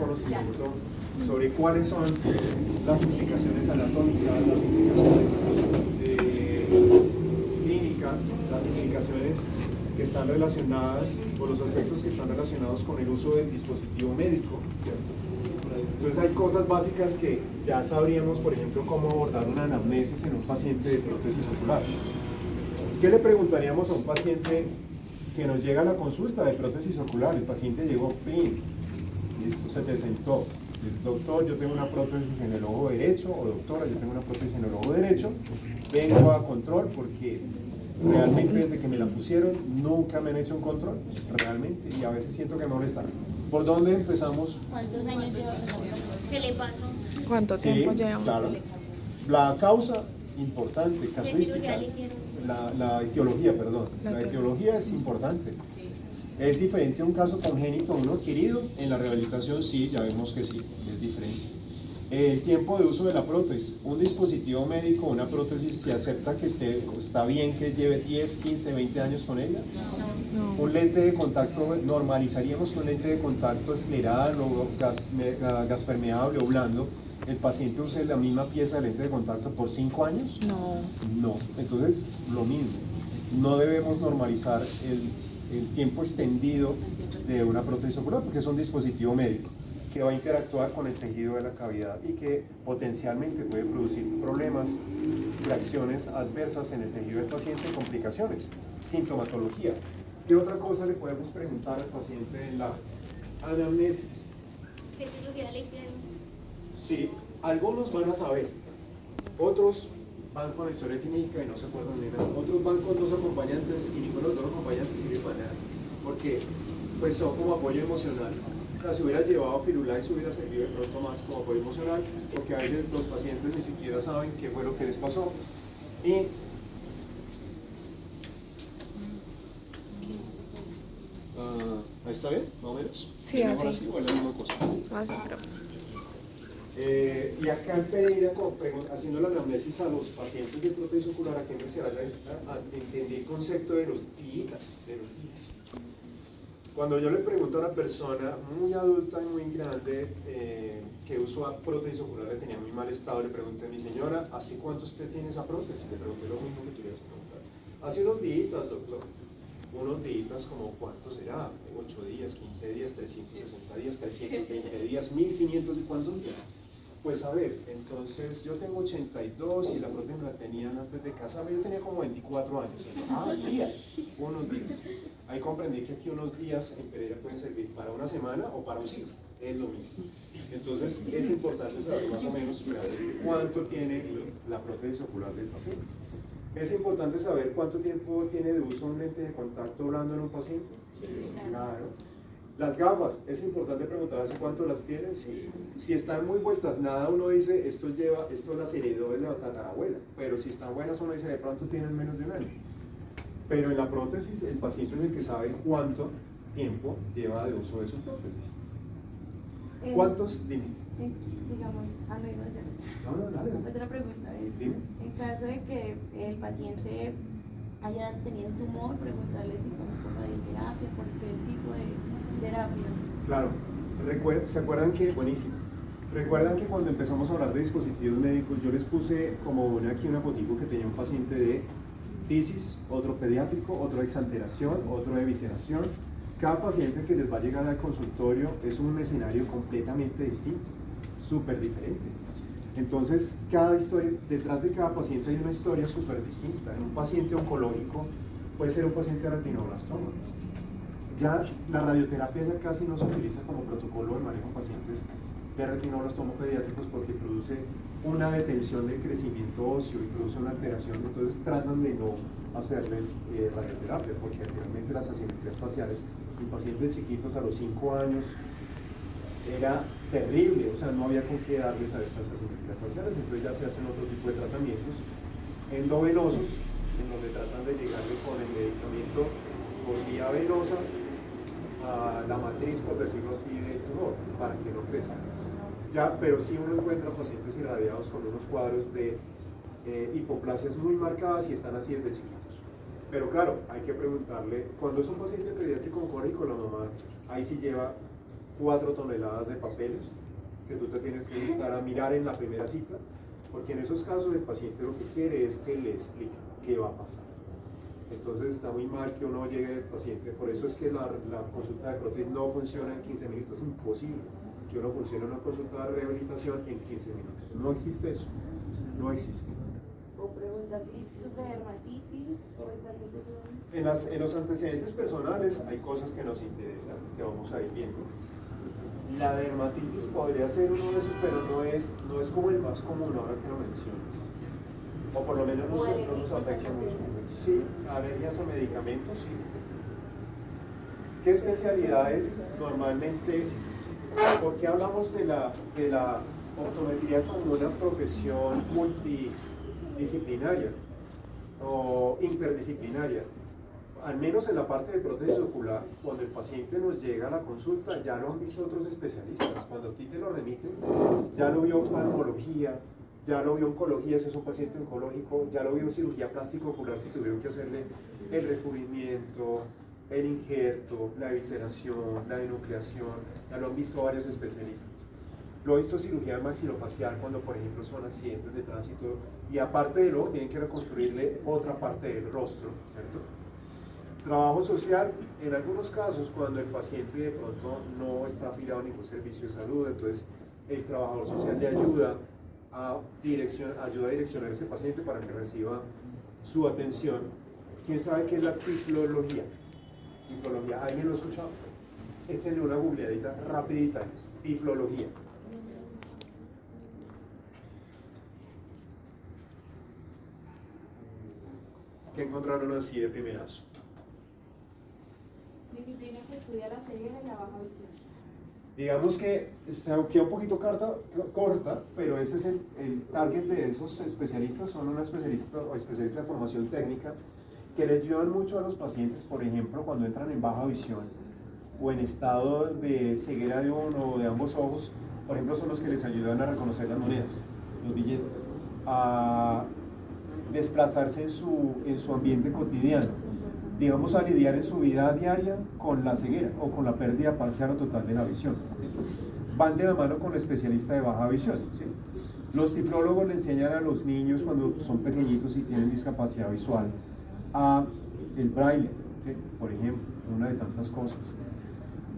conocimiento sobre cuáles son las implicaciones anatómicas, las implicaciones clínicas, las implicaciones que están relacionadas, o los aspectos que están relacionados con el uso del dispositivo médico, ¿cierto? Entonces hay cosas básicas que ya sabríamos, por ejemplo, cómo abordar una anamnesis en un paciente de prótesis ocular. ¿Qué le preguntaríamos a un paciente que nos llega a la consulta de prótesis ocular? El paciente llegó, ¡pim! Listo, se te sentó. Dice, doctor, yo tengo una prótesis en el ojo derecho, o doctora, yo tengo una prótesis en el ojo derecho, vengo a control porque realmente desde que me la pusieron nunca me han hecho un control, realmente, y a veces siento que me molestan. ¿Por dónde empezamos? ¿Cuántos años lleva? ¿Qué le pasó? ¿Cuánto tiempo lleva? Claro. La causa, importante, casuística, la etiología, perdón. La etiología es importante. ¿Es diferente un caso congénito a uno adquirido? En la rehabilitación sí, ya vemos que sí, es diferente. El tiempo de uso de la prótesis. Un dispositivo médico, una prótesis, ¿se acepta que está bien que lleve 10, 15, 20 años con ella? No. Un lente de contacto, normalizaríamos que un lente de contacto escleral o gas permeable o blando, ¿el paciente use la misma pieza de lente de contacto por 5 años? No. No. Entonces, lo mismo. No debemos normalizar el tiempo extendido de una prótesis ocular porque es un dispositivo médico que va a interactuar con el tejido de la cavidad y que potencialmente puede producir problemas, reacciones adversas en el tejido del paciente, complicaciones, sintomatología. ¿Qué otra cosa le podemos preguntar al paciente en la anamnesis? ¿Qué cirugía le hicieron? Sí, algunos van a saber, otros van con historia clínica y no se acuerdan de nada, otros van con dos acompañantes y ninguno de los dos acompañantes sirve para nada, porque pues son como apoyo emocional. O sea, si hubiera llevado Firulais hubiera servido de pronto más como apoyo emocional, porque a veces los pacientes ni siquiera saben qué fue lo que les pasó. Y ¿ahí está bien? ¿Más o menos? Sí, así. Así o es la misma cosa. Así, pero... Y acá en Pereira, haciendo la anamnesis a los pacientes de prótesis ocular, aquí en Mercedes, entendí el concepto de los días. Cuando yo le pregunto a una persona muy adulta y muy grande que usó prótesis ocular, le tenía muy mal estado, le pregunté a mi señora, ¿hace cuánto usted tiene esa prótesis? Le pregunté lo mismo que tú ibas a preguntar. Hace unos días, doctor. Unos días, como ¿cuánto será? 8 días, 15 días, 360 días, 320 días, 1500, ¿de cuántos días? Pues a ver, entonces yo tengo 82 y la prótesis me la tenían antes de casarme, yo tenía como 24 años. Días, unos días. Ahí comprendí que aquí unos días en Pereira pueden servir para una semana o para un siglo, es lo mismo. Entonces es importante saber más o menos cuánto tiene la prótesis ocular del paciente. Es importante saber cuánto tiempo tiene de uso un lente de contacto blando en un paciente. Sí, claro. Las gafas, es importante preguntar hace cuánto las tienen. Sí. Si están muy vueltas, nada, uno dice esto las heredó de la tatarabuela, pero si están buenas uno dice de pronto tienen menos de un año. Pero en la prótesis el paciente es el que sabe cuánto tiempo lleva de uso de su prótesis. ¿Cuántos? Dime. Digamos, no iba a hacer. No, dale. Otra pregunta es, Dime. en caso de que el paciente haya tenido un tumor, preguntarle si come por radioterapia, por qué tipo de terapia. Claro, ¿se acuerdan que, buenísimo, recuerdan que cuando empezamos a hablar de dispositivos médicos, yo les puse como aquí una fotico que tenía un paciente de tisis, otro pediátrico, otro de exanteración, otro de visceración. Cada paciente que les va a llegar al consultorio es un escenario completamente distinto, súper diferente. Entonces, cada historia, detrás de cada paciente hay una historia súper distinta. En un paciente oncológico puede ser un paciente de retinoblastoma. Ya la radioterapia ya casi no se utiliza como protocolo de manejo de pacientes de retinoblastoma pediátricos porque produce una detención del crecimiento óseo y produce una alteración, entonces tratan de no hacerles radioterapia porque realmente las asimetrías faciales en pacientes chiquitos a los 5 años era terrible, o sea, no había con qué darles a esas asimetrías faciales, entonces ya se hacen otro tipo de tratamientos endovenosos en donde tratan de llegarle con el medicamento por vía venosa a la matriz, por decirlo así, del tumor, para que no crezca. Ya, pero sí uno encuentra pacientes irradiados con unos cuadros de hipoplasias muy marcadas y están así desde chiquitos. Pero claro, hay que preguntarle, cuando es un paciente pediátrico oncólogo, la mamá ahí sí lleva 4 toneladas de papeles que tú te tienes que dedicar a mirar en la primera cita, porque en esos casos el paciente lo que quiere es que le explique qué va a pasar. Entonces está muy mal que uno llegue al paciente, por eso es que la consulta de prótesis no funciona en 15 minutos, es imposible que uno funcione una consulta de rehabilitación en 15 minutos. No existe eso, no existe. O preguntar si sufre dermatitis o el paciente sufre. En los antecedentes personales hay cosas que nos interesan, que vamos a ir viendo. La dermatitis podría ser uno de esos, pero no es como el más común ahora que lo mencionas. O por lo menos no nos afecta mucho. Sí, alergias a medicamentos, sí. ¿Qué especialidades normalmente? ¿Por qué hablamos de la optometría como una profesión multidisciplinaria o interdisciplinaria? Al menos en la parte de prótesis ocular, cuando el paciente nos llega a la consulta, ya lo han visto otros especialistas. Cuando a ti te lo remiten, ya lo vio oftalmología, ya lo vio oncología, si es un paciente oncológico, ya lo vio cirugía plástica ocular, si tuvieron que hacerle el recubrimiento, el injerto, la evisceración, la denucleación, ya lo han visto varios especialistas. Lo he visto cirugía maxilofacial cuando, por ejemplo, son accidentes de tránsito y aparte de lo, tienen que reconstruirle otra parte del rostro, ¿cierto? Trabajo social, en algunos casos, cuando el paciente de pronto no está afiliado a ningún servicio de salud, entonces el trabajador social le ayuda a direccionar a ese paciente para que reciba su atención. ¿Quién sabe qué es la tiflología? Tiflología, ¿alguien lo ha escuchado? Échenle una googleadita rapidita, tiflología. ¿Qué encontraron así de primerazo? Disciplina que estudia la ceguera y la baja visión. Digamos que queda un poquito corta, pero ese es el target de esos especialistas, son una especialista o especialista de formación técnica que le ayudan mucho a los pacientes, por ejemplo, cuando entran en baja visión o en estado de ceguera de uno o de ambos ojos, por ejemplo, son los que les ayudan a reconocer las monedas, los billetes, a desplazarse en su ambiente cotidiano, digamos, a lidiar en su vida diaria con la ceguera o con la pérdida parcial o total de la visión, ¿sí? Van de la mano con el especialista de baja visión, ¿sí? Los tiflólogos le enseñan a los niños cuando son pequeñitos y tienen discapacidad visual a el braille, ¿sí? Por ejemplo, una de tantas cosas,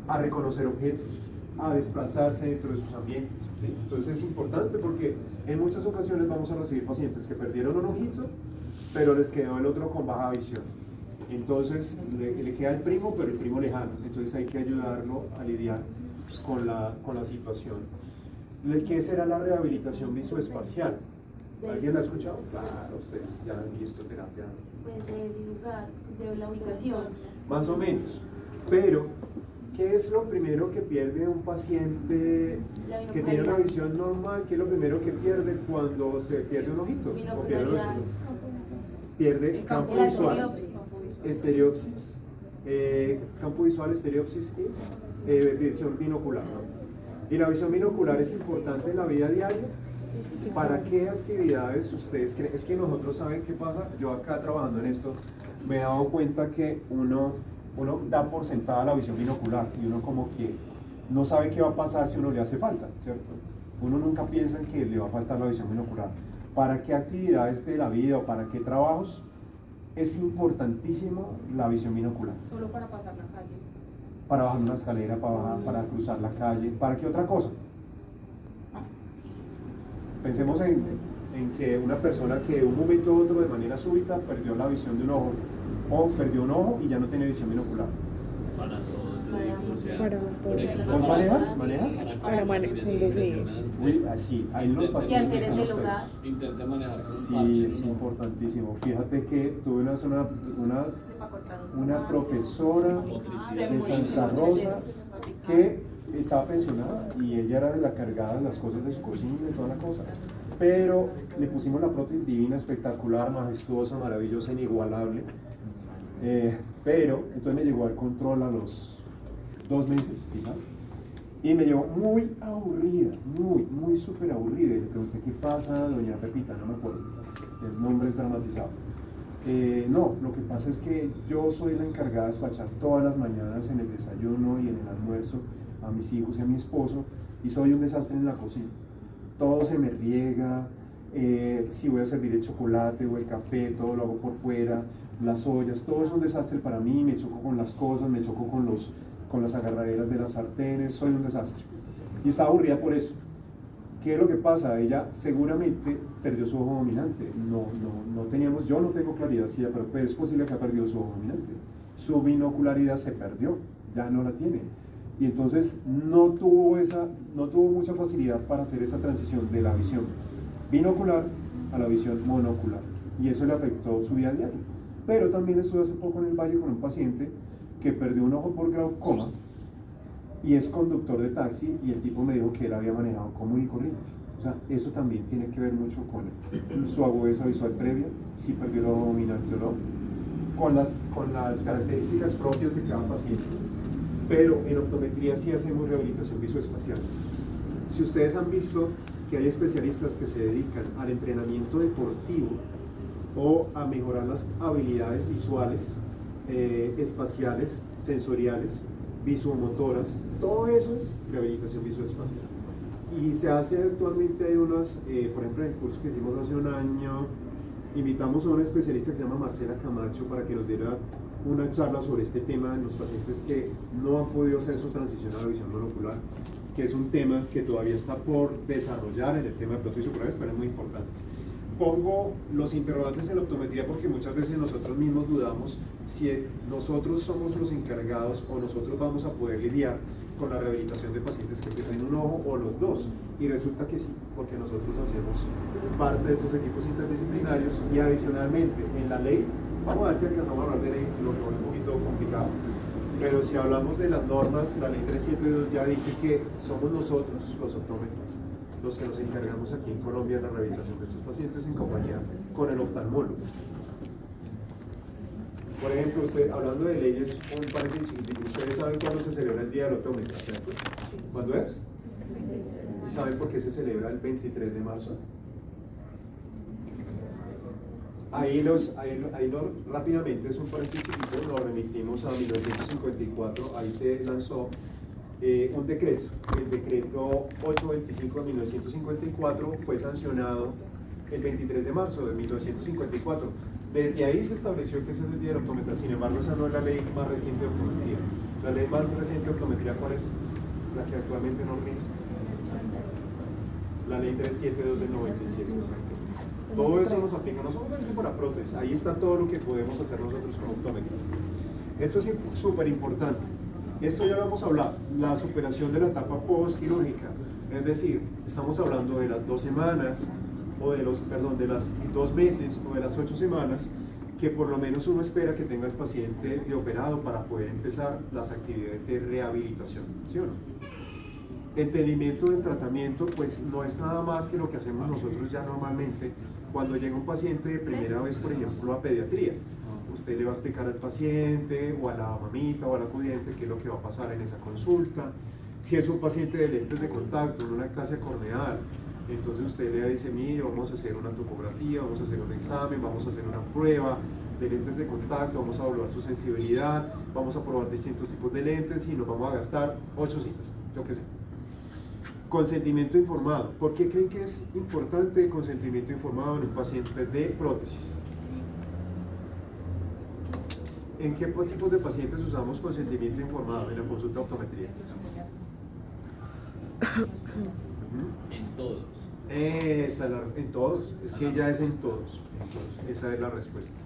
a reconocer objetos, a desplazarse dentro de sus ambientes, ¿sí? Entonces es importante porque en muchas ocasiones vamos a recibir pacientes que perdieron un ojito, pero les quedó el otro con baja visión. Entonces le queda el primo, pero el primo lejano. Entonces hay que ayudarlo a lidiar con la situación. ¿Qué será la rehabilitación visoespacial? ¿Alguien la ha escuchado? Claro, ustedes ya han visto terapia. Pues del lugar, de la ubicación. Más o menos. Pero, ¿qué es lo primero que pierde un paciente que tiene una visión normal? ¿Qué es lo primero que pierde cuando se pierde un ojito? ¿O pierde los ojos? Pierde campo visual, estereopsis, campo visual, estereopsis y visión binocular, ¿no? Y la visión binocular es importante en la vida diaria. ¿Para qué actividades ustedes creen? Es que nosotros, ¿saben qué pasa? Yo acá trabajando en esto me he dado cuenta que uno da por sentada la visión binocular y uno como que no sabe qué va a pasar si uno le hace falta, ¿cierto? Uno nunca piensa en que le va a faltar la visión binocular. ¿Para qué actividades de la vida o para qué trabajos es importantísimo la visión binocular? Solo para pasar la calle. Para bajar una escalera, para cruzar la calle, ¿para qué otra cosa? Pensemos en que una persona que de un momento a otro de manera súbita perdió la visión de un ojo o perdió un ojo y ya no tiene visión binocular. Para todo, yo digo, o sea, Para por ejemplo, ¿Vos manejas? Para manejar, sí. Uy, sí, ahí los pacientes hacer con en el ustedes. hogar. Intente manejar con Sí, parche, es ¿no? importantísimo. Fíjate que tuve una profesora de Santa Rosa que estaba pensionada y ella era la cargada de las cosas de su cocina y toda la cosa, pero le pusimos la prótesis divina, espectacular, majestuosa, maravillosa, inigualable, pero entonces me llegó al control a los 2 meses quizás y me llevó muy aburrida, muy súper aburrida, y le pregunté qué pasa, doña Pepita, no me acuerdo, el nombre es dramatizado. No, lo que pasa es que yo soy la encargada de despachar todas las mañanas en el desayuno y en el almuerzo a mis hijos y a mi esposo, y soy un desastre en la cocina. Todo se me riega, si voy a servir el chocolate o el café, todo lo hago por fuera, las ollas, todo es un desastre para mí, me choco con las cosas, me choco con las agarraderas de las sartenes, soy un desastre. Y estaba aburrida por eso. ¿Qué es lo que pasa? Ella seguramente perdió su ojo dominante. Yo no tengo claridad si ella, pero es posible que ha perdido su ojo dominante. Su binocularidad se perdió, ya no la tiene. Y entonces no tuvo mucha facilidad para hacer esa transición de la visión binocular a la visión monocular. Y eso le afectó su vida diaria. Pero también estuve hace poco en el Valle con un paciente que perdió un ojo por glaucoma y es conductor de taxi, y el tipo me dijo que él había manejado común y corriente. O sea, eso también tiene que ver mucho con su agudeza visual previa, si perdió el ojo dominante o no, con las características propias de cada paciente. Pero en optometría sí hacemos rehabilitación visoespacial. Si ustedes han visto que hay especialistas que se dedican al entrenamiento deportivo o a mejorar las habilidades visuales, espaciales, sensoriales, visomotoras, todo eso es rehabilitación visoespacial. Y se hace actualmente, hay unas, por ejemplo, en el curso que hicimos hace un año, invitamos a una especialista que se llama Marcela Camacho para que nos diera una charla sobre este tema en los pacientes que no han podido hacer su transición a la visión monocular, que es un tema que todavía está por desarrollar en el tema de prótesis oculares, pero es muy importante. Pongo los interrogantes en la optometría porque muchas veces nosotros mismos dudamos si nosotros somos los encargados o nosotros vamos a poder lidiar con la rehabilitación de pacientes que pierden un ojo o los dos, y resulta que sí, porque nosotros hacemos parte de estos equipos interdisciplinarios. Y adicionalmente en la ley, vamos a ver si alcanzamos a hablar de ley, lo que es un poquito complicado, pero si hablamos de las normas, la ley 372 ya dice que somos nosotros, los optómetras, los que nos encargamos aquí en Colombia de la rehabilitación de estos pacientes en compañía con el oftalmólogo. Por ejemplo, hablando de leyes, un paréntesis, ustedes saben cuándo se celebra el Día del Optómetra, ¿cierto? ¿Cuándo es? ¿Y saben por qué se celebra el 23 de marzo? Rápidamente, es un paréntesis, lo remitimos a 1954, ahí se lanzó un decreto, el decreto 825 de 1954 fue sancionado el 23 de marzo de 1954. Desde ahí se estableció que ese es el Día de la Optometría. Sin embargo, esa no es la ley más reciente de optometría. La ley más reciente de optometría, ¿cuál es? La que actualmente nos rige. La ley 372 del 97, exacto. Todo eso nos aplica no solamente para prótesis, ahí está todo lo que podemos hacer nosotros como optómetras. Esto es súper importante. Esto ya lo hemos hablado, la superación de la etapa postquirúrgica, es decir, estamos hablando de las 2 semanas, o de las 2 meses, o de las 8 semanas, que por lo menos uno espera que tenga el paciente de operado para poder empezar las actividades de rehabilitación, ¿sí o no? Entendimiento del tratamiento, pues no es nada más que lo que hacemos nosotros ya normalmente cuando llega un paciente de primera vez, por ejemplo, a pediatría. Usted le va a explicar al paciente o a la mamita o al acudiente qué es lo que va a pasar en esa consulta. Si es un paciente de lentes de contacto, una ectasia corneal, entonces usted le dice, mire, vamos a hacer una topografía, vamos a hacer un examen, vamos a hacer una prueba de lentes de contacto, vamos a evaluar su sensibilidad, vamos a probar distintos tipos de lentes y nos vamos a gastar 8 citas, yo qué sé. Consentimiento informado. ¿Por qué creen que es importante el consentimiento informado en un paciente de prótesis? ¿En qué tipos de pacientes usamos consentimiento informado en la consulta de optometría? En todos. En todos, es que ya es en todos, esa es la respuesta.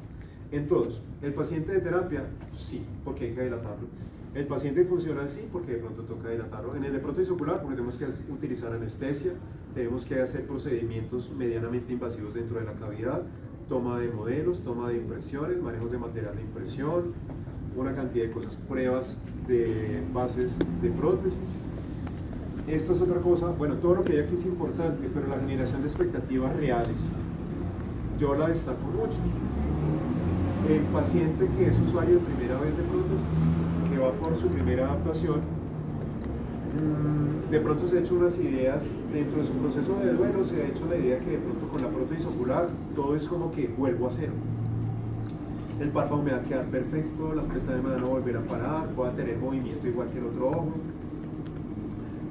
En todos. El paciente de terapia, sí, porque hay que dilatarlo. El paciente funcional, sí, porque de pronto toca dilatarlo. En el de prótesis ocular, porque tenemos que utilizar anestesia, tenemos que hacer procedimientos medianamente invasivos dentro de la cavidad, toma de modelos, toma de impresiones, manejos de material de impresión, una cantidad de cosas, pruebas de bases de prótesis. Esto es otra cosa, bueno, todo lo que hay aquí es importante, pero la generación de expectativas reales, yo la destaco mucho. El paciente que es usuario de primera vez de prótesis, que va por su primera adaptación, de pronto se ha hecho unas ideas dentro de su proceso de duelo, se ha hecho la idea que de pronto con la prótesis ocular todo es como que vuelvo a cero. El párpado me va a quedar perfecto, las pestañas me van a volver a parar, voy a tener movimiento igual que el otro ojo.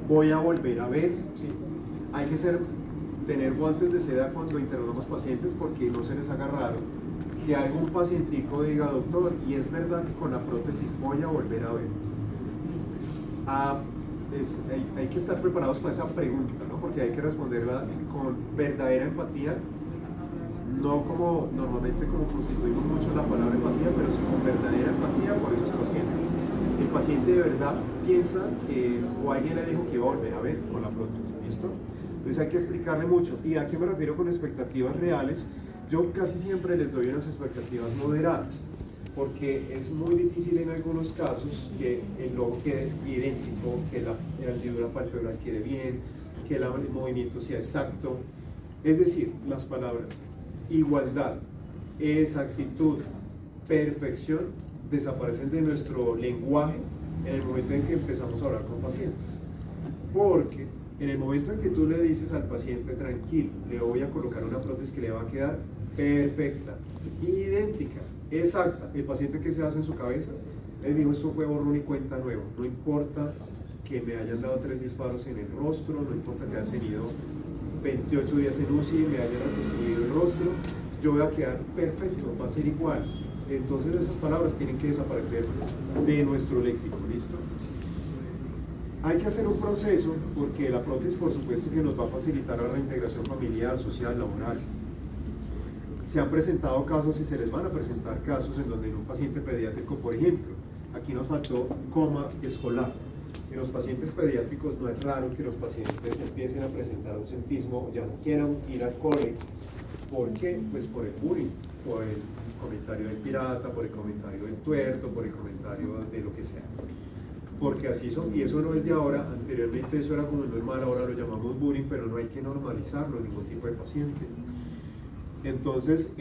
voy a volver a ver, ¿sí? Hay que tener guantes de seda cuando interrogamos pacientes porque no se les haga raro que algún pacientico diga, doctor, y es verdad que con la prótesis voy a volver a ver. Hay que estar preparados para esa pregunta, ¿no? Porque hay que responderla con verdadera empatía, no como normalmente como constituimos mucho la palabra empatía, pero sí con verdadera empatía por esos pacientes. El paciente de verdad piensa que, o alguien le dijo que iba a volver a ver con la prótesis, ¿listo? Entonces hay que explicarle mucho. ¿Y a qué me refiero con expectativas reales? Yo casi siempre les doy unas expectativas moderadas, porque es muy difícil en algunos casos que el ojo quede idéntico, que la hendidura palpebral quede bien, que el movimiento sea exacto. Es decir, las palabras igualdad, exactitud, perfección desaparecen de nuestro lenguaje en el momento en que empezamos a hablar con pacientes. Porque en el momento en que tú le dices al paciente tranquilo, le voy a colocar una prótesis que le va a quedar perfecta, idéntica, exacta, el paciente que se hace en su cabeza, él dijo, eso fue borrón y cuenta nueva, no importa que me hayan dado 3 disparos en el rostro, no importa que hayan tenido 28 días en UCI, me hayan reconstruido el rostro, yo voy a quedar perfecto, va a ser igual. Entonces esas palabras tienen que desaparecer de nuestro léxico, ¿listo? Hay que hacer un proceso porque la prótesis por supuesto que nos va a facilitar la reintegración familiar, social, laboral. Se han presentado casos y se les van a presentar casos en donde en un paciente pediátrico, por ejemplo, aquí nos faltó coma escolar. En los pacientes pediátricos no es raro que los pacientes empiecen a presentar ausentismo, ya no quieran ir al cole. ¿Por qué? Pues por el bullying, por el comentario del pirata, por el comentario del tuerto, por el comentario de lo que sea. Porque así son, y eso no es de ahora, anteriormente eso era como normal, ahora lo llamamos bullying, pero no hay que normalizarlo en ningún tipo de paciente. Entonces,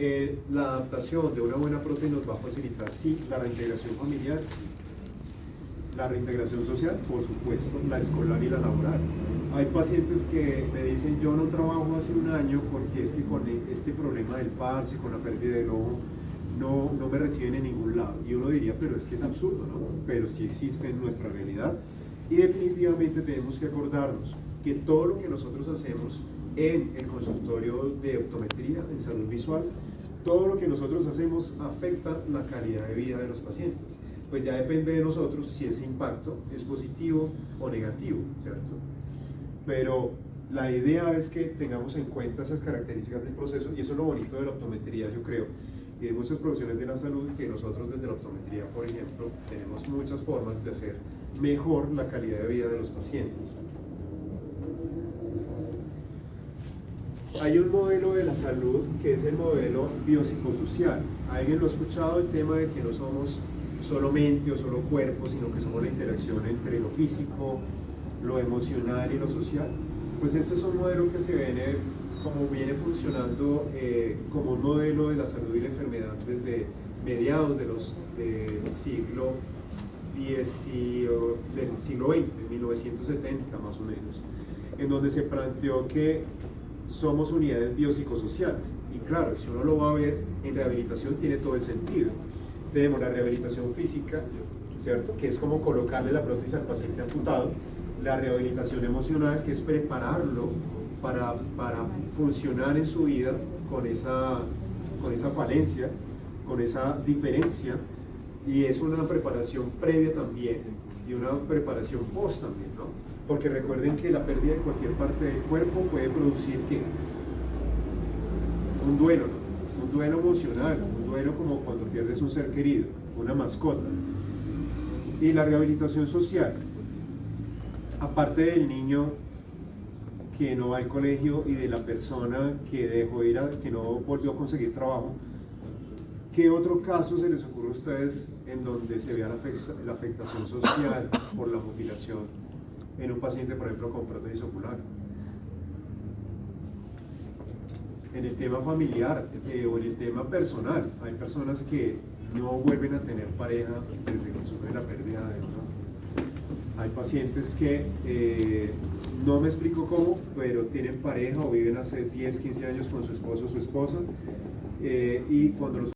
la adaptación de una buena prótesis nos va a facilitar, sí, la reintegración familiar, sí. La reintegración social, por supuesto, la escolar y la laboral. Hay pacientes que me dicen, yo no trabajo hace un año porque es que con este problema del parche, con la pérdida del ojo, no me reciben en ningún lado. Y uno diría, pero es que es absurdo, ¿no? Pero sí existe en nuestra realidad. Y definitivamente tenemos que acordarnos que todo lo que nosotros hacemos en el consultorio de optometría, en salud visual, todo lo que nosotros hacemos afecta la calidad de vida de los pacientes. Pues ya depende de nosotros si ese impacto es positivo o negativo, ¿cierto? Pero la idea es que tengamos en cuenta esas características del proceso, y eso es lo bonito de la optometría, yo creo, y de muchas profesiones de la salud, que nosotros desde la optometría, por ejemplo, tenemos muchas formas de hacer mejor la calidad de vida de los pacientes. Hay un modelo de la salud que es el modelo biopsicosocial. ¿Alguien lo ha escuchado? El tema de que no somos solo mente o solo cuerpo, sino que somos la interacción entre lo físico, lo emocional y lo social. Pues este es un modelo que viene funcionando como un modelo de la salud y la enfermedad desde mediados del siglo XX, 1970 más o menos, en donde se planteó que somos unidades biopsicosociales. Y claro, si uno lo va a ver en rehabilitación tiene todo el sentido. Tenemos la rehabilitación física, ¿cierto? Que es como colocarle la prótesis al paciente amputado. La rehabilitación emocional, que es prepararlo para funcionar en su vida con esa falencia, con esa diferencia, y es una preparación previa también y una preparación post también, ¿no? Porque recuerden que la pérdida de cualquier parte del cuerpo puede producir ¿qué? Un duelo, ¿no? Un duelo emocional, un duelo como cuando pierdes un ser querido, una mascota. Y la rehabilitación social, aparte del niño que no va al colegio y de la persona que dejó ir que no volvió a conseguir trabajo, ¿qué otro caso se les ocurre a ustedes en donde se vea la afectación social por la mutilación en un paciente, por ejemplo, con prótesis ocular? En el tema familiar o en el tema personal, hay personas que no vuelven a tener pareja desde que sufren la pérdida de esto. Hay pacientes que no me explico cómo, pero tienen pareja o viven hace 10, 15 años con su esposo o su esposa, y cuando los